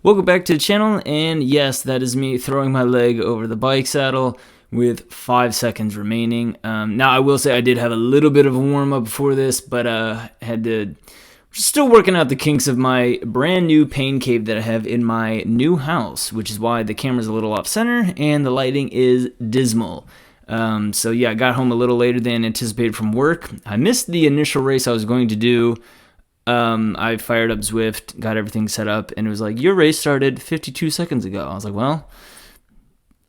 Welcome back to the channel, and yes, that is me throwing my leg over the bike saddle with 5 seconds remaining. Now, I will say I did have a little bit of a warm-up before this, but still working out the kinks of my brand new pain cave that I have in my new house, which is why the camera's a little off-center and the lighting is dismal. So yeah, I got home a little later than anticipated from work. I missed the initial race I was going to do. I fired up Zwift, got everything set up, and it was like, your race started 52 seconds ago. I was like, well,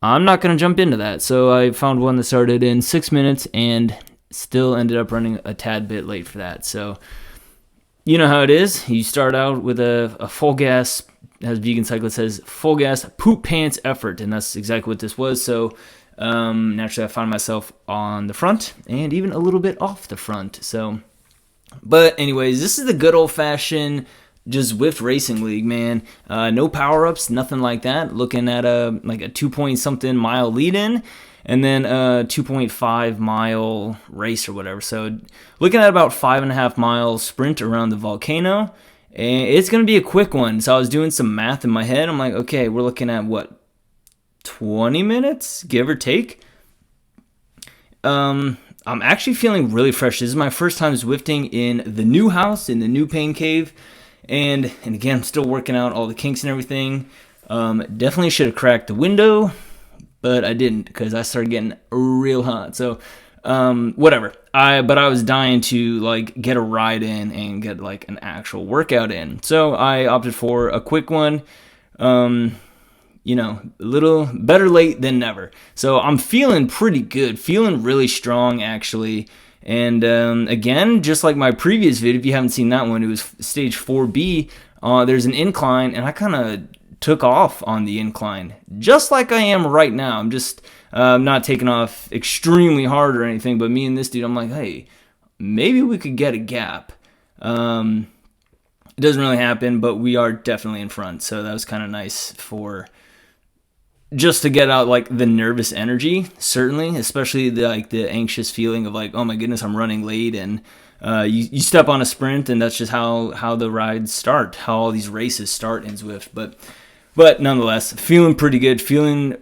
I'm not going to jump into that. So I found one that started in 6 minutes and still ended up running a tad bit late for that. So you know how it is. You start out with a full gas, as Vegan Cyclist says, full gas, poop pants effort, and that's exactly what this was. So naturally, I found myself on the front and even a little bit off the front. But anyways, this is the good old-fashioned just Zwift Racing League, man. No power-ups, nothing like that. Looking at a 2-point-something mile lead-in, and then a 2.5 mile race or whatever. So looking at about 5.5 mile sprint around the volcano, and it's going to be a quick one. So I was doing some math in my head. I'm like, okay, we're looking at, what, 20 minutes, give or take? I'm actually feeling really fresh. This is my first time Zwifting in the new house, in the new pain cave. And again, I'm still working out all the kinks and everything. Definitely should have cracked the window, but I didn't because I started getting real hot. So whatever. But I was dying to get a ride in and get an actual workout in. So I opted for a quick one. A little better late than never. So I'm feeling pretty good, feeling really strong actually. And again, just like my previous video, if you haven't seen that one, it was stage 4B. There's an incline, and I kind of took off on the incline, just like I am right now. I'm just not taking off extremely hard or anything, but me and this dude, I'm like, hey, maybe we could get a gap. It doesn't really happen, but we are definitely in front, so that was kind of nice for just to get out the nervous energy, certainly, especially the anxious feeling of oh my goodness, I'm running late, and you step on a sprint, and that's just how the rides start, how all these races start in Zwift. But nonetheless, feeling pretty good, feeling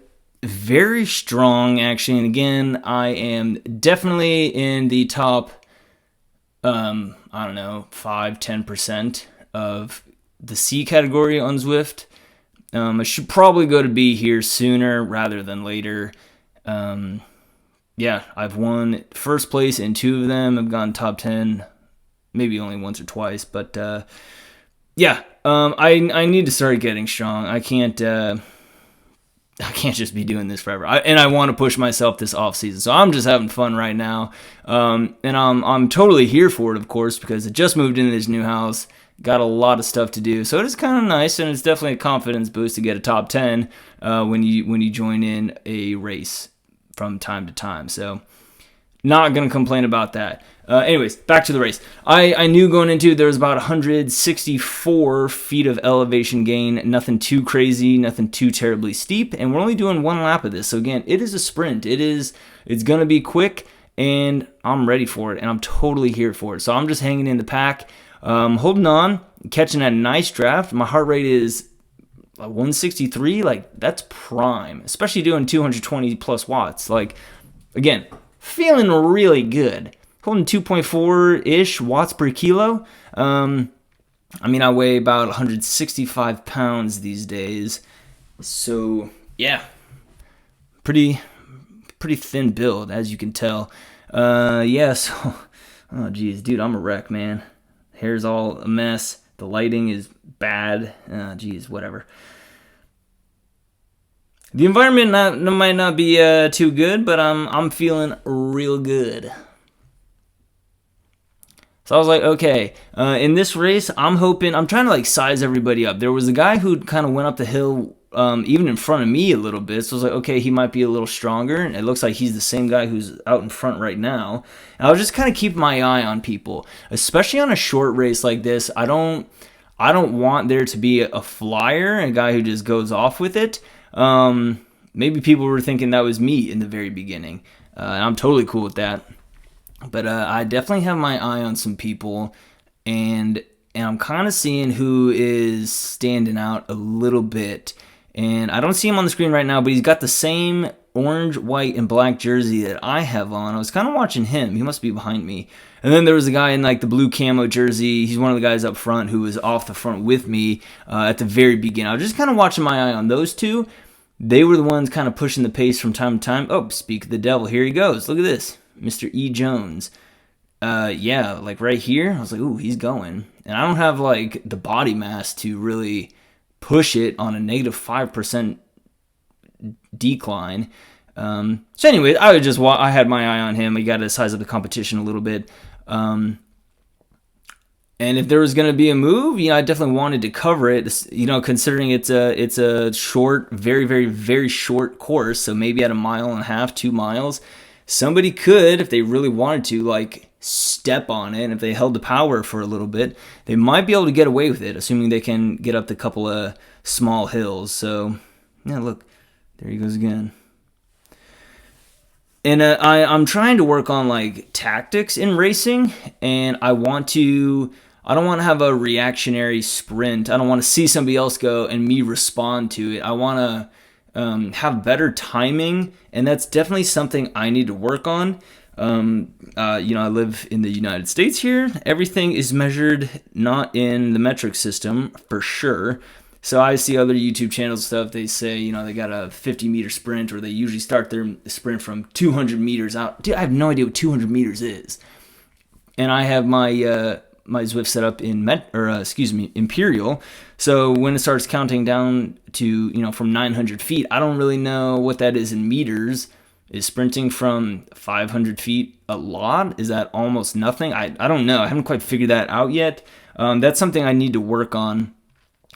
very strong actually. And again, I am definitely in the top 5-10% of the C category on Zwift. I should probably go to B here sooner rather than later. Yeah, I've won first place in 2 of them. I've gone top 10, maybe only once or twice. But yeah, I need to start getting strong. I can't just be doing this forever. And I want to push myself this off season. So I'm just having fun right now. And I'm totally here for it, of course, because I just moved into this new house. Got a lot of stuff to do, so it is kind of nice, and it's definitely a confidence boost to get a top 10 when you join in a race from time to time. So not going to complain about that. Anyways, back to the race. I knew going into it there was about 164 feet of elevation gain, nothing too crazy, nothing too terribly steep, and we're only doing 1 lap of this. So again, it is a sprint. It's going to be quick, and I'm ready for it, and I'm totally here for it. So I'm just hanging in the pack. Holding on, catching a nice draft. My heart rate is 163. That's prime, especially doing 220 plus watts. Again, feeling really good. Holding 2.4-ish watts per kilo. I weigh about 165 pounds these days. So, yeah, pretty thin build, as you can tell. So, oh, geez, dude, I'm a wreck, man. Hair's all a mess. The lighting is bad. Whatever. The environment might not be too good, but I'm feeling real good. So I was like, okay, in this race, I'm trying to size everybody up. There was a guy who kind of went up the hill even in front of me a little bit. So I was like, okay, he might be a little stronger. And it looks like he's the same guy who's out in front right now. And I was just kind of keeping my eye on people, especially on a short race like this. I don't want there to be a flyer, a guy who just goes off with it. Maybe people were thinking that was me in the very beginning. And I'm totally cool with that. But I definitely have my eye on some people. And and I'm kind of seeing who is standing out a little bit. And I don't see him on the screen right now, but he's got the same orange, white, and black jersey that I have on. I was kind of watching him. He must be behind me. And then there was a guy in like the blue camo jersey. He's one of the guys up front who was off the front with me at the very beginning. I was just kind of watching my eye on those two. They were the ones kind of pushing the pace from time to time. Oh, speak of the devil, here he goes. Look at this, Mr. E. Jones. Yeah, like right here, I was like, ooh, he's going. And I don't have like the body mass to really push it on a negative 5% decline. So anyway, I had my eye on him. We got to size up the competition a little bit. And if there was going to be a move, I definitely wanted to cover it, considering it's a short, very, very, very short course. So maybe at 1.5 miles, 2 miles, somebody could, if they really wanted to, like step on it. And if they held the power for a little bit, they might be able to get away with it, assuming they can get up the couple of small hills. So yeah, look, there he goes again. And I'm trying to work on like tactics in racing, and I don't want to have a reactionary sprint. I don't want to see somebody else go and me respond to it. I want to have better timing, and that's definitely something I need to work on. I live in the United States here. Everything is measured not in the metric system for sure. So I see other YouTube channels stuff, they say, they got a 50-meter sprint, or they usually start their sprint from 200 meters out. Dude, I have no idea what 200 meters is. And I have my my Zwift set up in Imperial. So when it starts counting down to, from 900 feet, I don't really know what that is in meters. Is sprinting from 500 feet a lot? Is that almost nothing? I don't know. I haven't quite figured that out yet. That's something I need to work on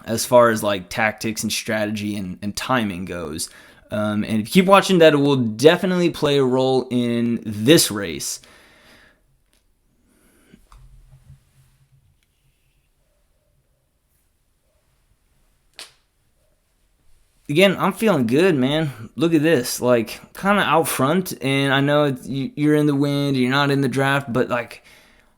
as far as like tactics and strategy and timing goes. And if you keep watching that, it will definitely play a role in this race. Again, I'm feeling good, man. Look at this, like kind of out front, and I know you're in the wind, you're not in the draft, but like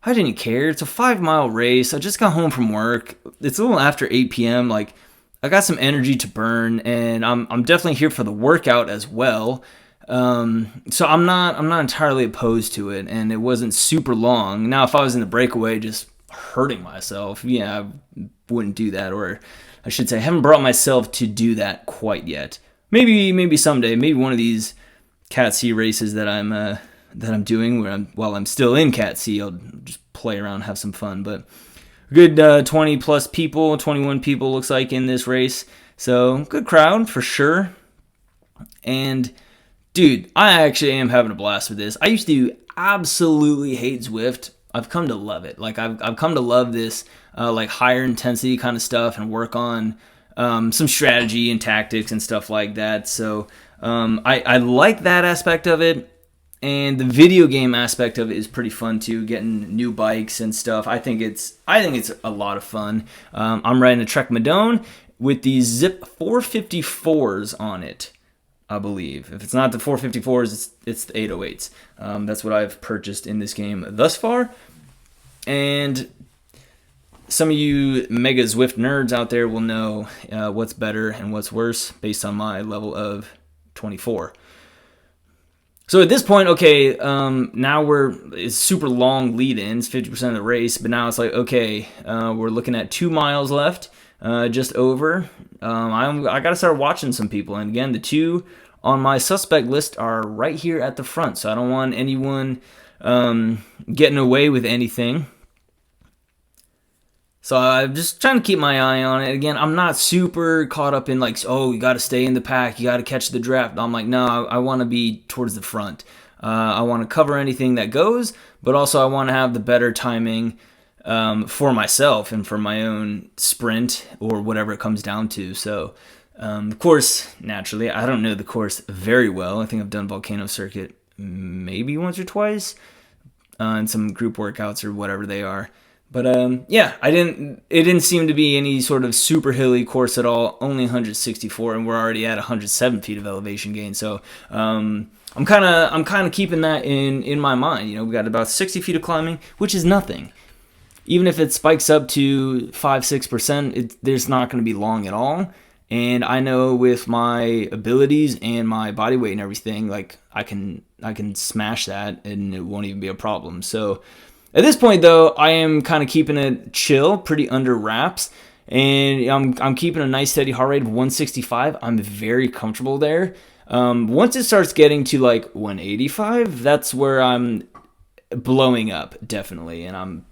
I didn't care. It's a 5-mile race. I just got home from work. It's a little after 8 p.m. Like I got some energy to burn, and I'm definitely here for the workout as well. So I'm not entirely opposed to it, and it wasn't super long. Now, if I was in the breakaway just hurting myself, I wouldn't do that, or I should say, I haven't brought myself to do that quite yet. Maybe someday. Maybe one of these Cat C races that I'm doing while I'm still in Cat C, I'll just play around, have some fun. But a good 20 plus people, 21 people looks like in this race. So good crowd for sure. And dude, I actually am having a blast with this. I used to absolutely hate Zwift. I've come to love it. Like I've come to love this like higher intensity kind of stuff, and work on some strategy and tactics and stuff like that. So I like that aspect of it. And the video game aspect of it is pretty fun too, getting new bikes and stuff. I think it's a lot of fun. I'm riding a Trek Madone with the Zip 454s on it, I believe. If it's not the 454s, it's the 808s. That's what I've purchased in this game thus far. And some of you mega Zwift nerds out there will know what's better and what's worse based on my level of 24. So at this point, okay, now it's super long lead-ins, 50% of the race, but now it's like, okay, we're looking at 2 miles left, just over. I got to start watching some people, and again, the two on my suspect list are right here at the front, so I don't want anyone getting away with anything. So I'm just trying to keep my eye on it. Again, I'm not super caught up in like, oh, you got to stay in the pack, you got to catch the draft. I'm like, no, I want to be towards the front. I want to cover anything that goes, but also I want to have the better timing for myself and for my own sprint or whatever it comes down to. So, of course, naturally, I don't know the course very well. I think I've done Volcano Circuit maybe once or twice in some group workouts or whatever they are. But it didn't seem to be any sort of super hilly course at all. Only 164, and we're already at 107 feet of elevation gain. So I'm kind of keeping that in my mind. We got about 60 feet of climbing, which is nothing. even if it spikes up to 5-6%, there's not going to be long at all. And I know with my abilities and my body weight and everything, like I can smash that and it won't even be a problem. So at this point though, I am kind of keeping it chill, pretty under wraps, and I'm keeping a nice steady heart rate of 165. I'm very comfortable there. Once it starts getting to like 185, that's where I'm blowing up, definitely, and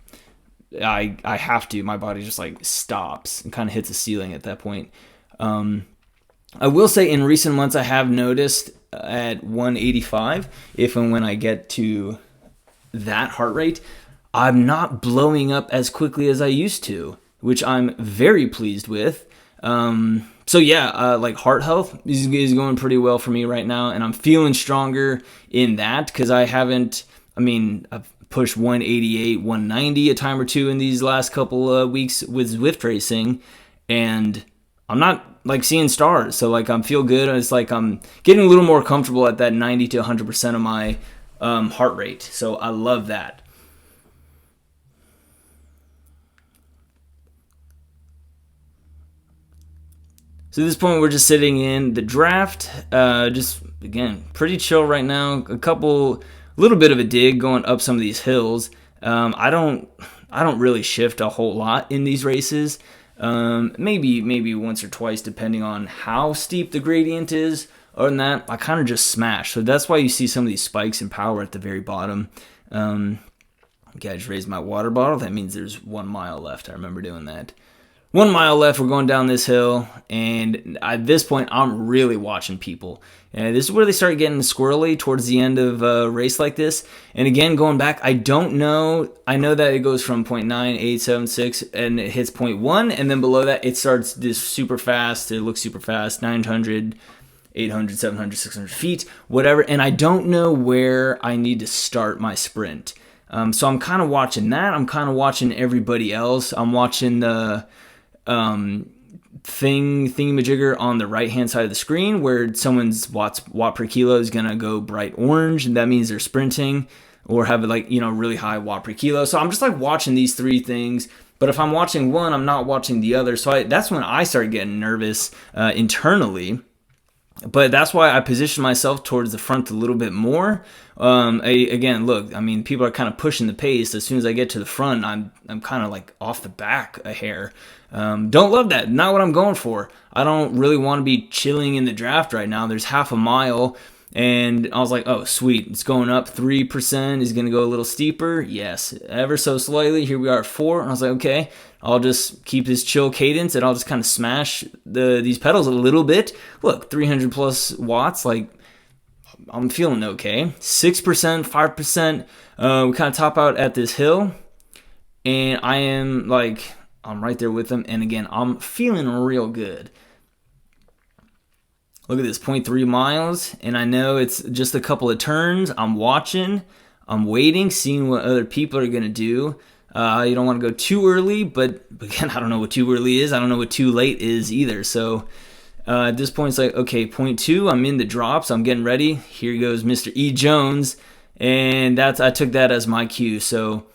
I have to. My body just like stops and kind of hits a ceiling at that point. I will say in recent months I have noticed at 185, if and when I get to that heart rate, I'm not blowing up as quickly as I used to, which I'm very pleased with. So yeah, like heart health is going pretty well for me right now, and I'm feeling stronger in that because I've pushed 188, 190 a time or two in these last couple of weeks with Zwift racing, and I'm not like seeing stars. So like I'm feel good. It's like I'm getting a little more comfortable at that 90 to 100% of my heart rate. So I love that. So at this point, we're just sitting in the draft. Just, again, pretty chill right now. A little bit of a dig going up some of these hills. I don't really shift a whole lot in these races. Maybe once or twice, depending on how steep the gradient is. Other than that, I kind of just smash. So that's why you see some of these spikes in power at the very bottom. Okay, I just raised my water bottle. That means there's 1 mile left. I remember doing that. 1 mile left, we're going down this hill, and at this point, I'm really watching people. And this is where they start getting squirrely towards the end of a race like this. And again, going back, I don't know. I know that it goes from 0.9876 and it hits 0.1, and then below that, it starts this super fast. It looks super fast, 900, 800, 700, 600 feet, whatever. And I don't know where I need to start my sprint. So I'm kind of watching that. I'm kind of watching everybody else. I'm watching the thingamajigger on the right hand side of the screen where someone's watt per kilo is gonna go bright orange, and that means they're sprinting or have really high watt per kilo. So I'm just like watching these three things, but if I'm watching one, I'm not watching the other. So that's when I start getting nervous internally. But that's why I position myself towards the front a little bit more. Again, look, people are kind of pushing the pace. As soon as I get to the front, I'm kind of like off the back a hair. Don't love that. Not what I'm going for. I don't really want to be chilling in the draft right now. There's half a mile, and I was like, oh, sweet. It's going up 3%. Is going to go a little steeper. Yes, ever so slightly. Here we are at 4. And I was like, okay, I'll just keep this chill cadence, and I'll just kind of smash these pedals a little bit. Look, 300 plus watts. Like, I'm feeling okay. 6%, 5%. We kind of top out at this hill, and I'm right there with them. And again, I'm feeling real good. Look at this, 0.3 miles, and I know it's just a couple of turns. I'm watching, I'm waiting, seeing what other people are going to do. You don't want to go too early, but again, I don't know what too early is. I don't know what too late is either. So at this point, it's like, okay, 0.2, I'm in the drops. I'm getting ready. Here goes Mr. E. Jones, and I took that as my cue. So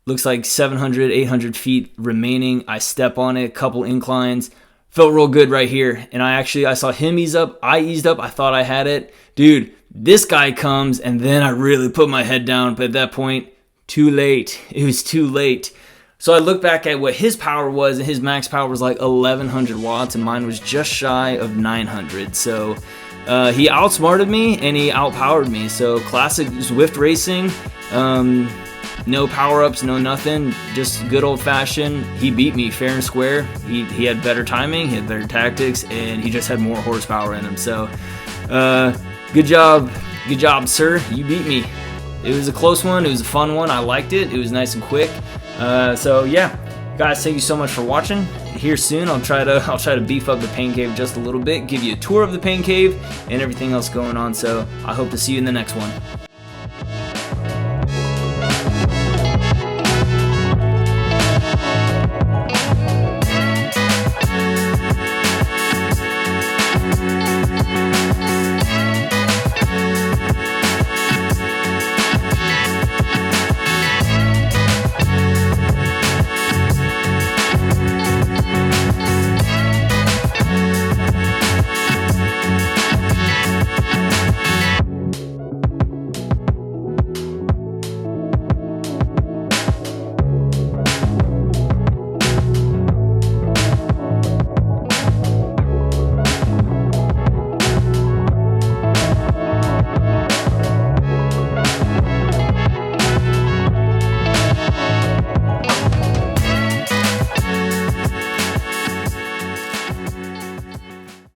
looks like 700, 800 feet remaining. I step on it, a couple inclines. Felt real good right here. And I saw him ease up. I eased up. I thought I had it. Dude, this guy comes, and then I really put my head down. But at that point, too late. It was too late. So I look back at what his power was, and his max power was like 1,100 watts, and mine was just shy of 900. So he outsmarted me, and he outpowered me. So classic Zwift racing. No power-ups, no nothing, just good old-fashioned. He beat me fair and square. He had better timing, he had better tactics, and he just had more horsepower in him. So, good job, sir. You beat me. It was a close one. It was a fun one. I liked it. It was nice and quick. So yeah, guys, thank you so much for watching. Here soon, I'll try to beef up the Pain Cave just a little bit, give you a tour of the Pain Cave and everything else going on. So I hope to see you in the next one.